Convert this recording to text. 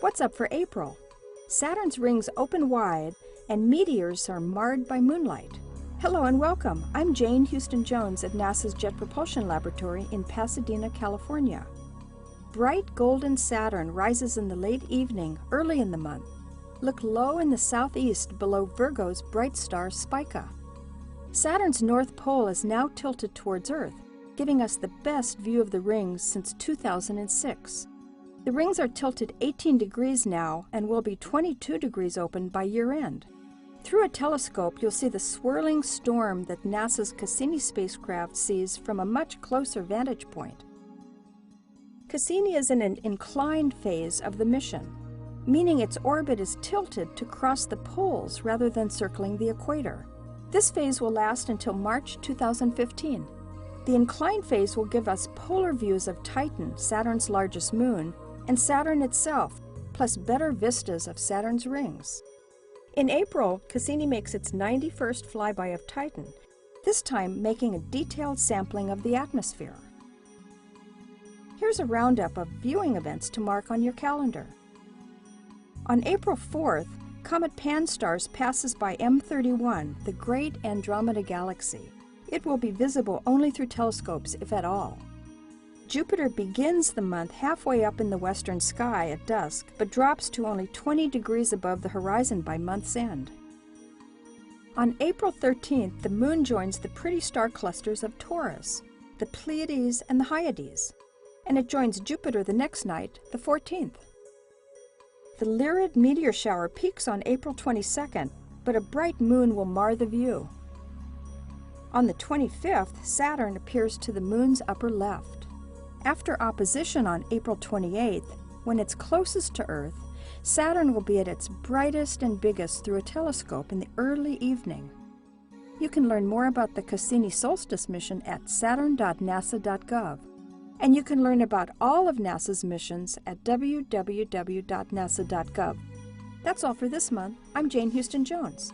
What's up for April? Saturn's rings open wide and meteors are marred by moonlight. Hello and welcome. I'm Jane Houston Jones at NASA's Jet Propulsion Laboratory in Pasadena, California. Bright golden Saturn rises in the late evening, early in the month. Look low in the southeast below Virgo's bright star Spica. Saturn's north pole is now tilted towards Earth, giving us the best view of the rings since 2006. The rings are tilted 18 degrees now and will be 22 degrees open by year-end. Through a telescope, you'll see the swirling storm that NASA's Cassini spacecraft sees from a much closer vantage point. Cassini is in an inclined phase of the mission, meaning its orbit is tilted to cross the poles rather than circling the equator. This phase will last until March 2015. The inclined phase will give us polar views of Titan, Saturn's largest moon, and Saturn itself, plus better vistas of Saturn's rings. In April, Cassini makes its 91st flyby of Titan, this time making a detailed sampling of the atmosphere. Here's a roundup of viewing events to mark on your calendar. On April 4th, Comet Pan-STARRS passes by M31, the Great Andromeda Galaxy. It will be visible only through telescopes, if at all. Jupiter begins the month halfway up in the western sky at dusk, but drops to only 20 degrees above the horizon by month's end. On April 13th, the Moon joins the pretty star clusters of Taurus, the Pleiades and the Hyades, and it joins Jupiter the next night, the 14th. The Lyrid meteor shower peaks on April 22nd, but a bright moon will mar the view. On the 25th, Saturn appears to the Moon's upper left. After opposition on April 28th, when it's closest to Earth, Saturn will be at its brightest and biggest through a telescope in the early evening. You can learn more about the Cassini solstice mission at saturn.nasa.gov, and you can learn about all of NASA's missions at www.nasa.gov. That's all for this month. I'm Jane Houston Jones.